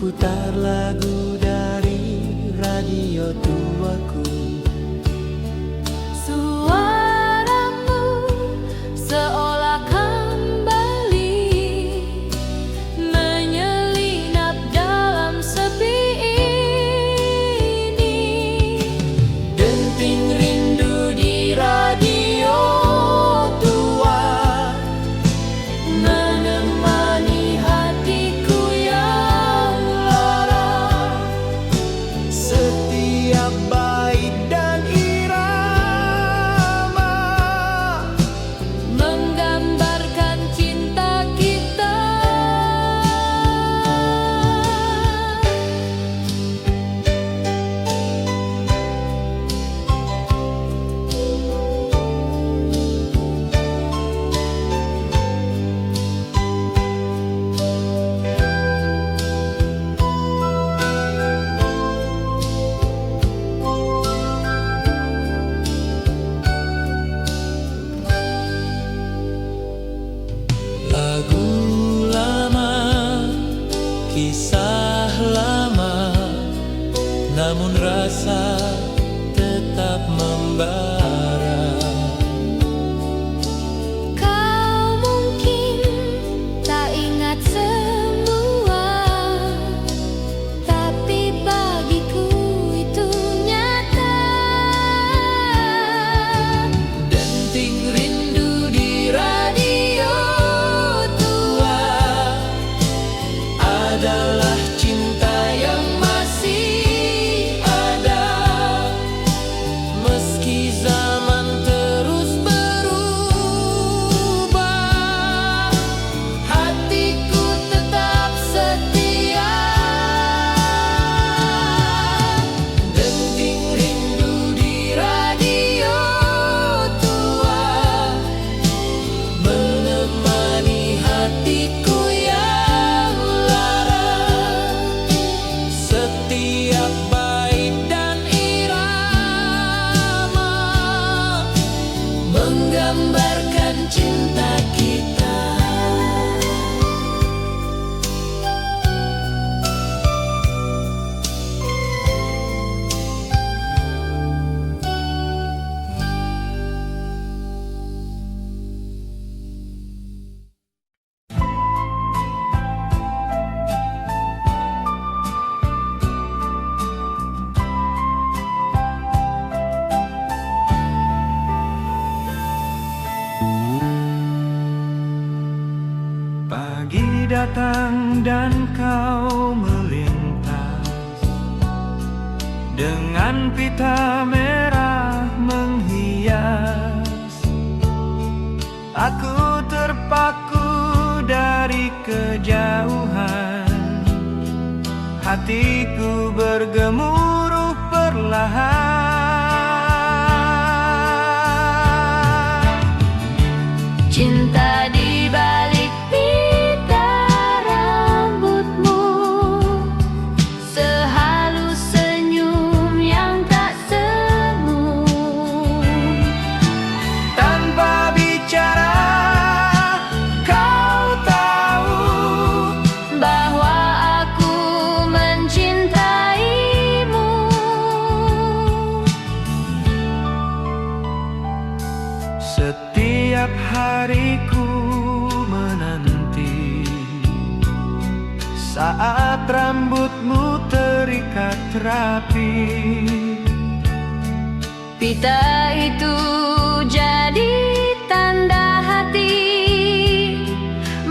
putar lagu dari radio tuaku. Suaramu seolah kembali menyelinap dalam sepi ini. Denting rindu di radio tua menemani hatiku yang lara. Setiap bait dan irama Menggambarkan cinta kita. lagu lama, kisah lama, namun rasa tetap membara. Kau mungkin tak ingat semua, tapi bagiku itu nyata. Denting rindu di radio tua adalah cinta yang masih ada. Meski zaman terus berubah, hatiku tetap setia. Denting rindu di radio tua menemani hatiku yang lara. Setiap bait dan irama menggambarkan cinta kita. Pagi datang dan kau melintas dengan pita merah menghias. Aku terpaku dari kejauhan, hatiku bergemuruh perlahan. Cinta di balik pita rambutmu, sehalus senyum yang tak semu. Tanpa bicara, kau tahu Bahwa aku mencintaimu. setiap hariku menanti saat rambutmu terikat rapi. Pita itu jadi tanda hati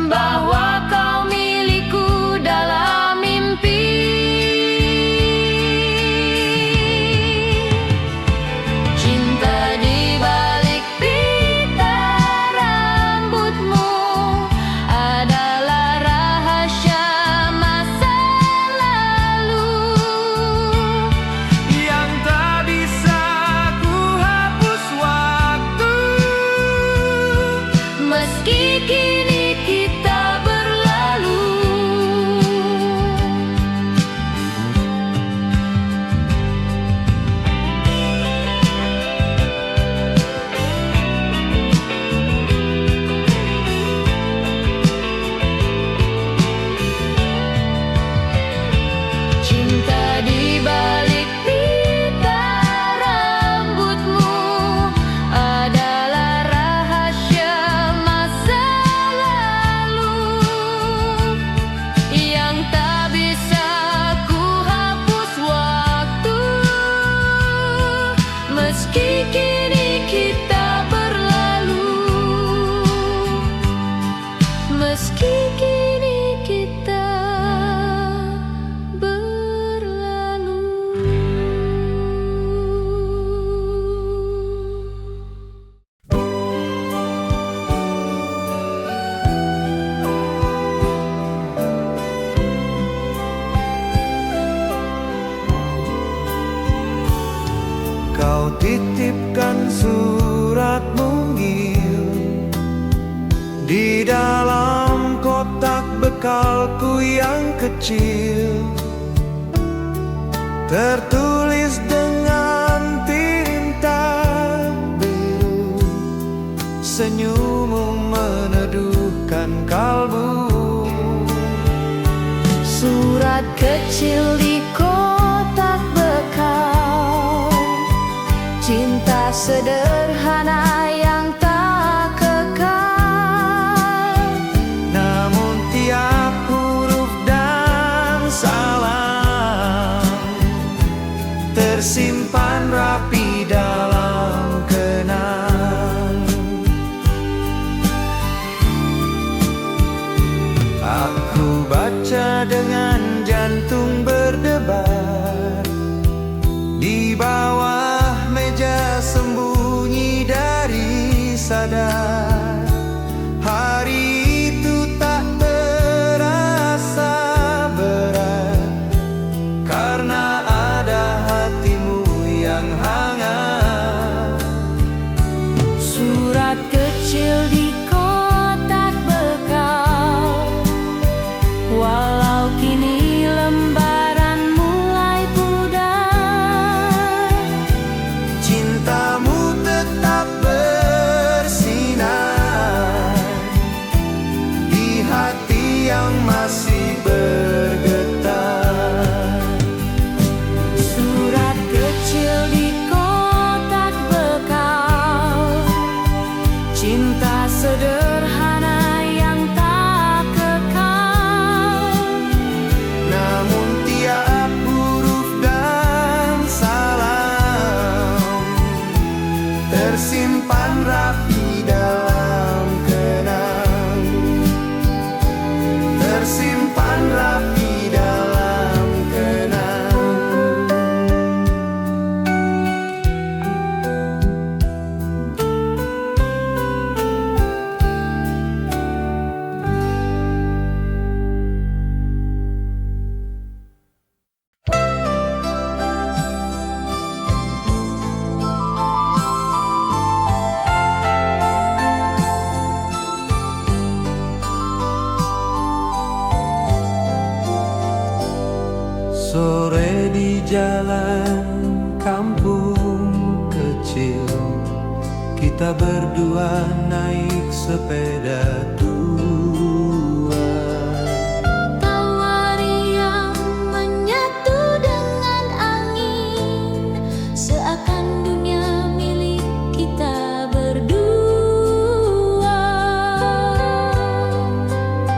bahwa kau milikku dalam mimpi. Cinta di balik pita rambutmu adalah rahasia masa lalu Yang tak bisa ku hapus waktu. meski kini kita berlalu. Di dalam kotak bekalku yang kecil tertulis dengan tinta biru, senyummu meneduhkan kalbu. Surat kecil di kotak bekal, cinta sederhana yang tak kekal. Namun tiap huruf dan salam tersimpan rapi dalam kenang. Aku baca dengan jantung berdebar, di bawah meja sembunyi dari sadar. Hari itu tak terasa berat, karena ada hatimu yang hangat. Surat kecil di kotak bekal, walau kini lembaran mulai pudar, Cintamu tetap bersinar di hati yang masih bergetar. surat kecil di kotak bekal, cinta sederhana yang tak kekal. Namun tiap huruf dan salam tersimpan rapi dalam kenang, tersimpan rapi dalam kenang. Sore di jalan kampung kecil, kita berdua naik sepeda tua. Tawa riang menyatu dengan angin, seakan dunia milik kita berdua.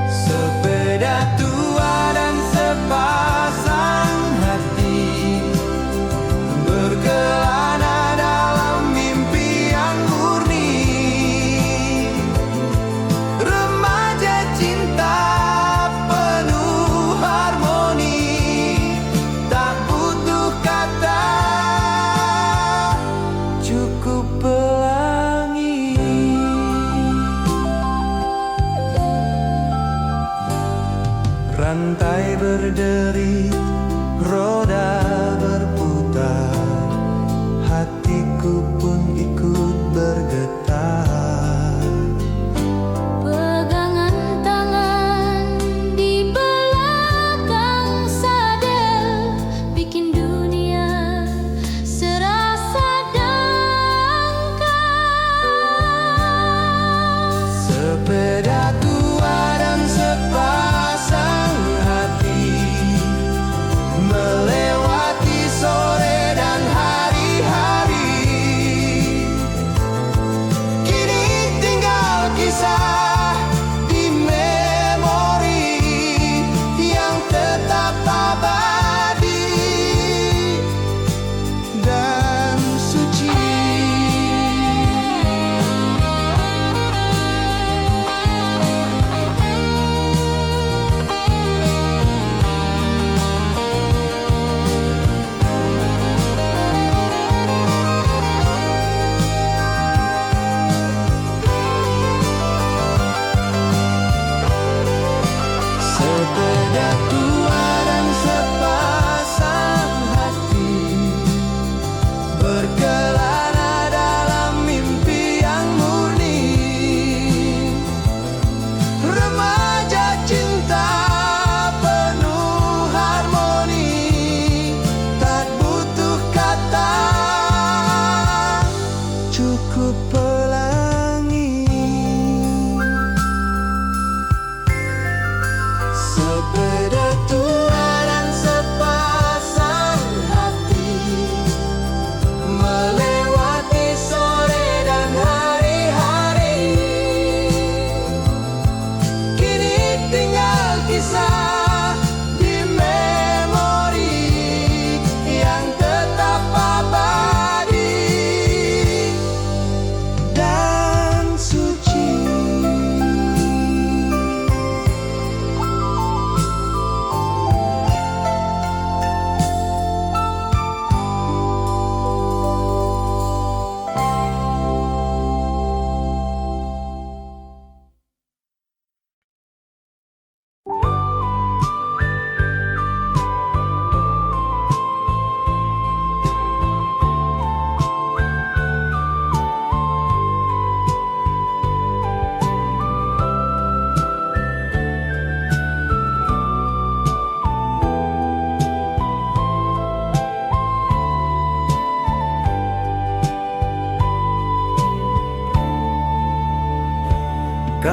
Sepeda tua dan sepasang hati berkelana dalam mimpi yang murni. Remaja cinta penuh harmoni, tak butuh kata, cukup pelangi. Rantai berderit, roda berputar, hatiku pun ikut bergetar. Pegangan tangan di belakang sadel bikin dunia serasa dangkal. Sepeda tua dan sepasang hati melewati sore dan hari-hari. Kini tinggal kisah di memori yang tetap abadi dan suci.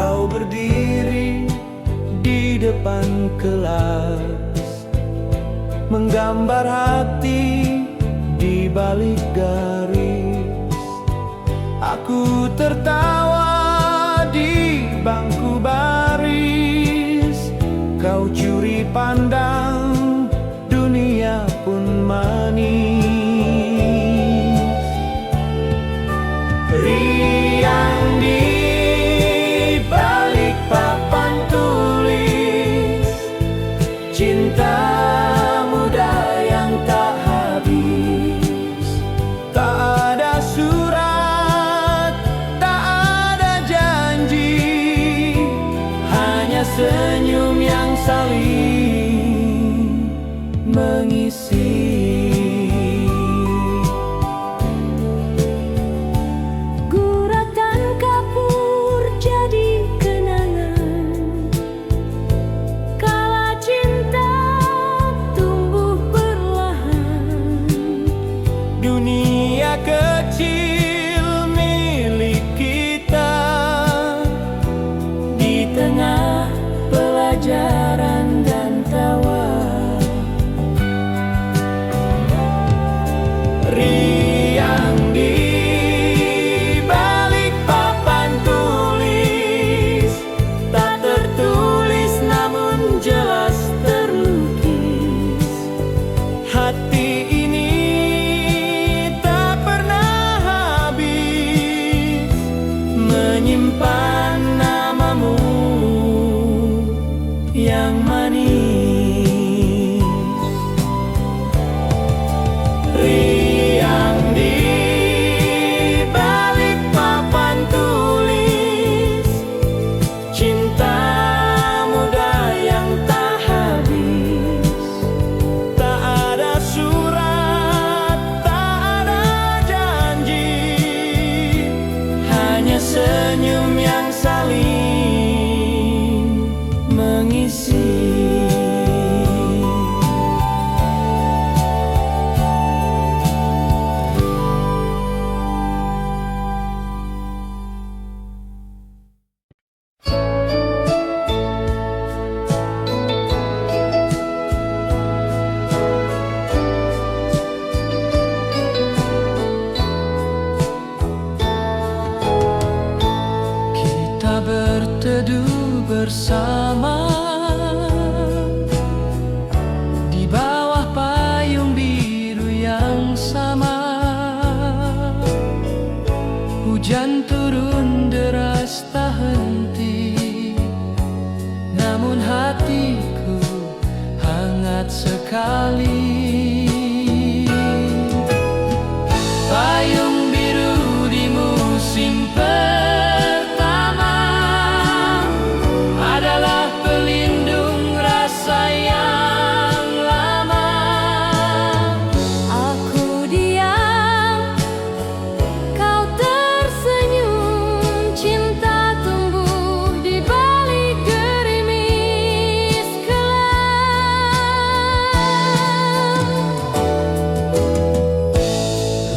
Kau berdiri di depan kelas, menggambar hati di balik garis. Aku tertawa di bangku baris. Kau curi pandang, dunia pun manis. Riang di balik papan tulis, cinta muda yang tak habis. Tak ada surat, tak ada janji, hanya senyum yang saling mengisi. Guratan kapur jadi kenangan, kala cinta tumbuh perlahan. Dunia kecil milik kita, Di tengah pelajaran dan tawa, riang di balik papan tulis, tak tertulis namun jelas terlukis. Hati ini tak pernah habis menyimpan namamu yang manis. Riang di balik papan tulis, cinta muda yang tak habis. Tak ada surat, tak ada janji, hanya senyum yang saling mengisi. Kita berteduh bersama di bawah payung biru yang sama. Hujan turun deras tak henti, namun hatiku hangat sekali. Payung biru di musim pertama adalah pelindung rasa yang lama. aku diam, kau tersenyum. Cinta tumbuh di balik gerimis kelam.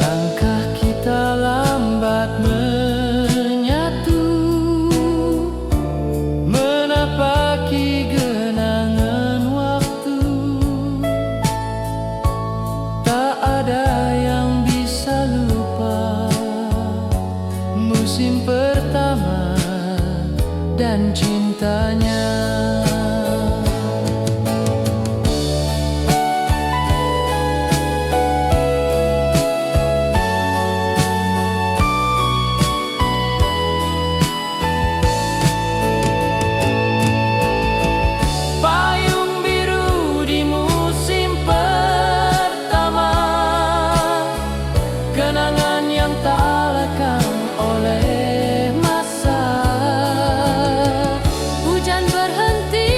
Langkah kita lambat menyatu, menapaki genangan waktu. Tak ada yang bisa lupa musim pertama dan cintanya. Payung biru di musim pertama, kenangan yang tak lekang oleh masa. Hujan berhenti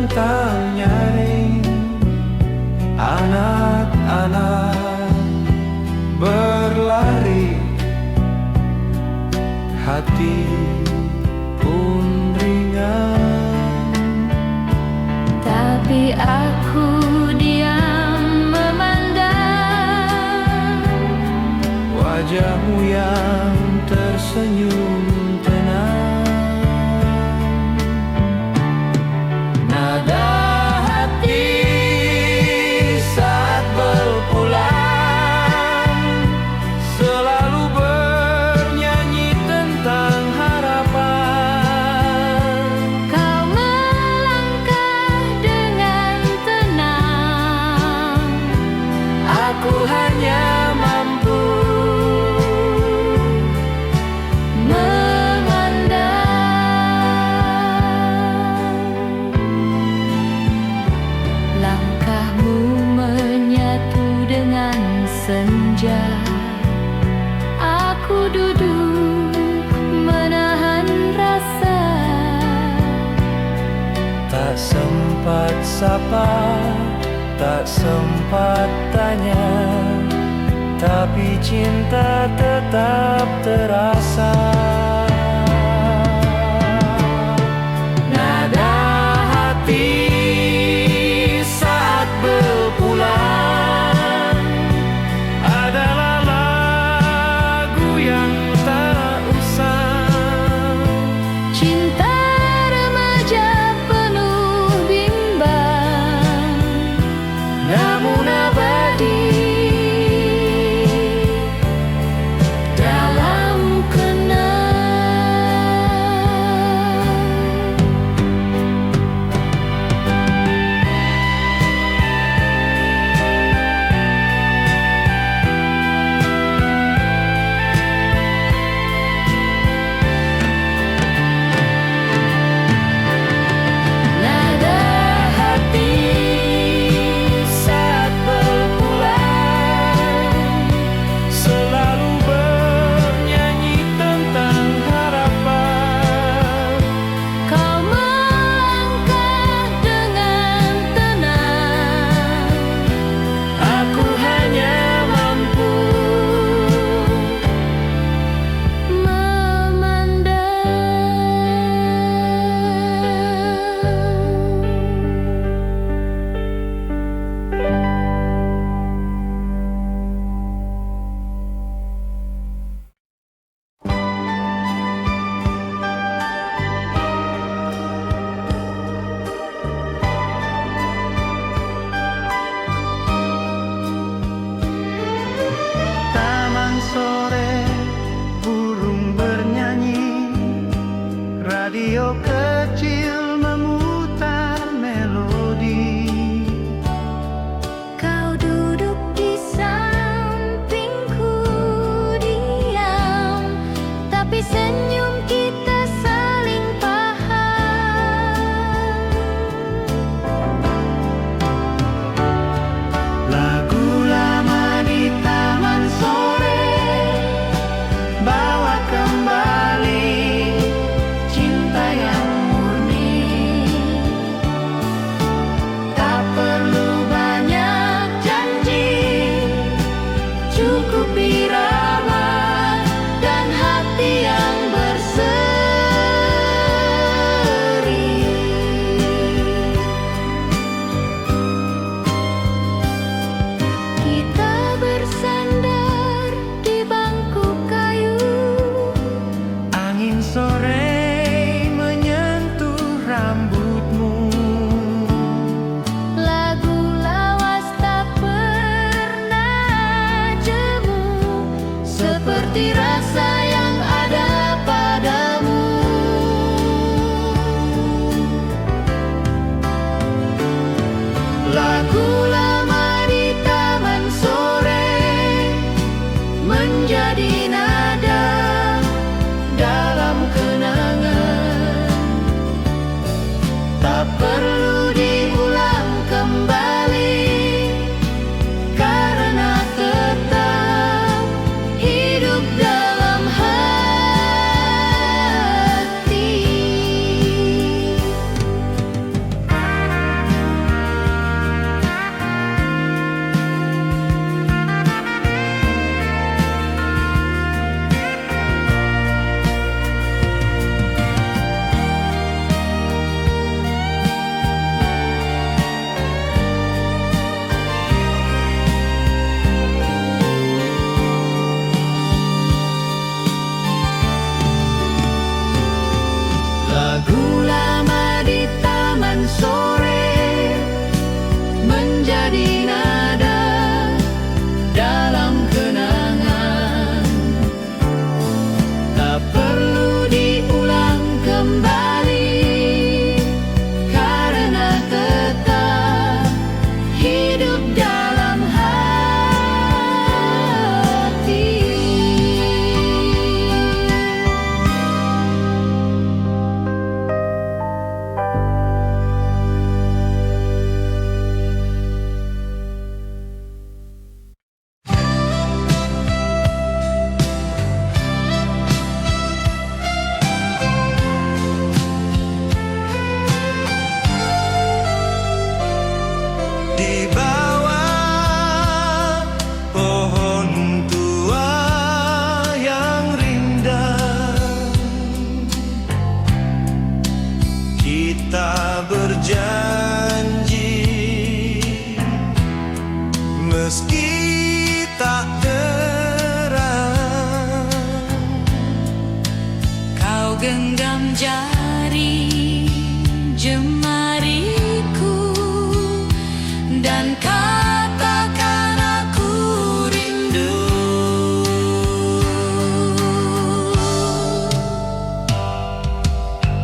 tentang nyaring anak-anak berlari, hati pun ringan. Tapi aku diam memandang Wajahmu yang tersenyum tenang. Nada hati saat berpulang selalu bernyanyi tentang harapan. kau melangkah dengan tenang. Aku hanya mampu Memandang langkahmu menyatu dengan senja. Aku duduk menahan rasa. tak sempat sapa, tak sempat tanya, tapi cinta tetap terasa. Nada hati saat berpulang adalah lagu yang tak usang. Cinta remaja penuh bimbang, Namun abadi dalam kenang. janji, meski tak terang. Kau genggam jari jemariku dan katakan aku rindu.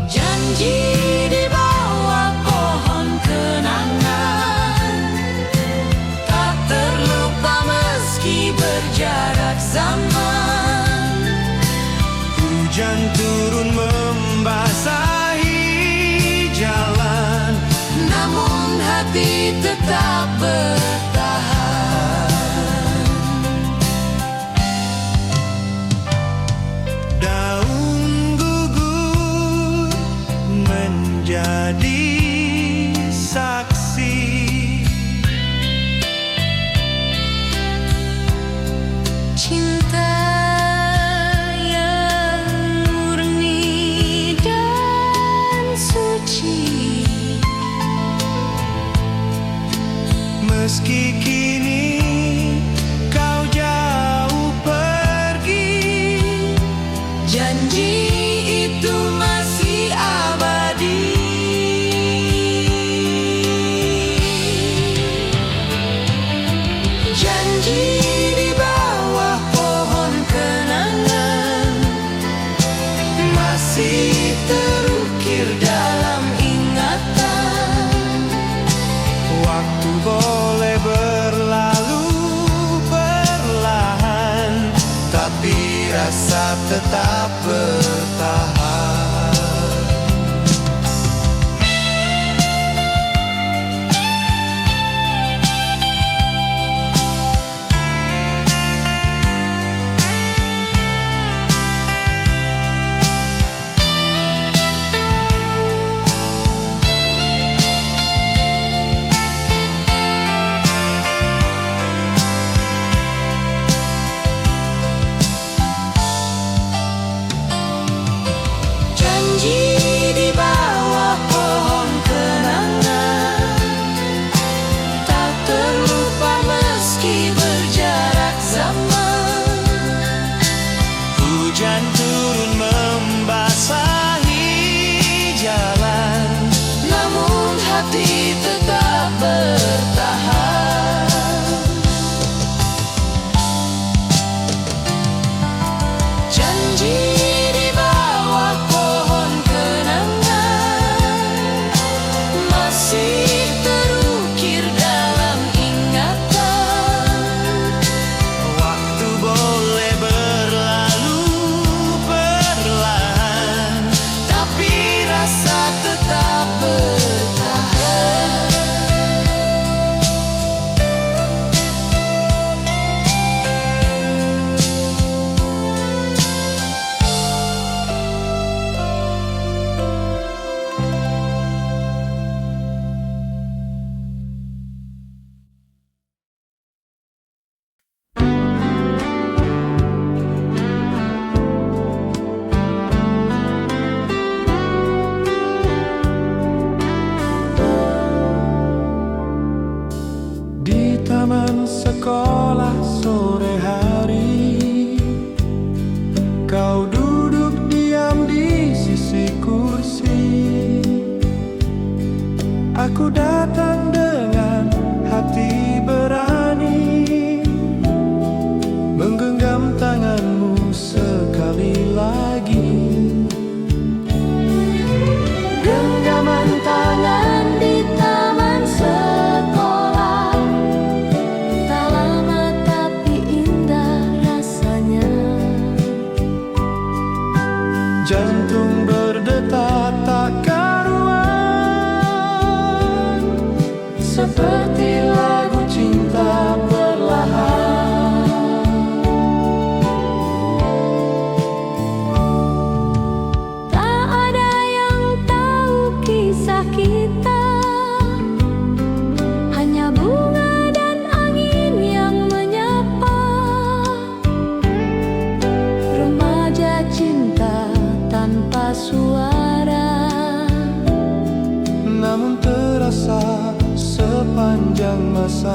Janji di bawah pohon kenangan, tak terlupa meski berjarak zaman. Hujan turun membasahi jalan, Namun hati tetap bertahan. daun gugur menjadi saksi. Cinta yang murni dan suci, Meski kini kau jauh pergi, Janji itu masih abadi. Janji di bawah pohon kenangan masih terukir dalam ingatan. waktu boleh berlalu perlahan, tapi rasa tetap bertahan. Janji di bawah pohon kenangan, tak terlupa meski berjarak zaman. Hujan turun membasahi jalan, Namun hati tetap bertahan. Janji di bawah pohon kenangan masih terukir dalam ingatan. waktu boleh berlalu perlahan, Tapi rasa tetap bertahan. di taman sekolah sore hari, kau duduk diam di sisi kursi. Aku datang dengan hati berani, menggenggam tanganmu sekali lagi. genggaman tangan di taman sekolah, tak lama tapi indah rasanya. Jantung berdetak tak karuan, seperti lagu cinta perlahan. Tak ada yang tahu kisah kita, hanya bunga dan angin yang menyapa. Remaja cinta tanpa suara, namun terasa sepanjang masa.